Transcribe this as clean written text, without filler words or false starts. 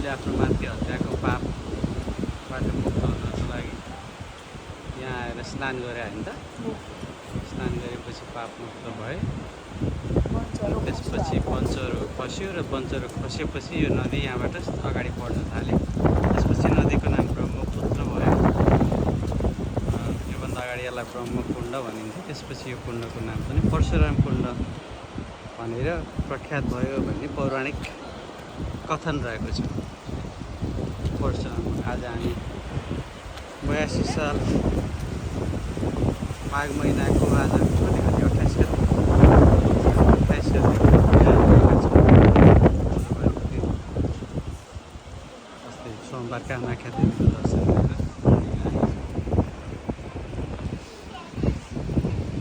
आफूले आफ्नो माथि हत्याको पापबाट मुक्त हुनको लागि यहाँ आएर स्नान गरे होइन त? स्नान गरेपछि पाप मुक्त भए। त्यसपछि पञ्चहरू खस्यो र पञ्चहरू खसेपछि यो नदी यहाँबाट अगाडि बढ्न थाल्यो। त्यसपछि नदीको नाम ब्रह्मपुत्र भयो। योभन्दा अगाडि यसलाई ब्रह्मकुण्ड भनिन्थ्यो। त्यसपछि यो कुण्डको नाम पनि परशुराम कुण्ड भनेर प्रख्यात भयो भन्ने पौराणिक कथन रहेको छ। परशुराम आज हामी 82 साल माघ महिनाको आज कति 28 गते सोमबार कामाख्या देवी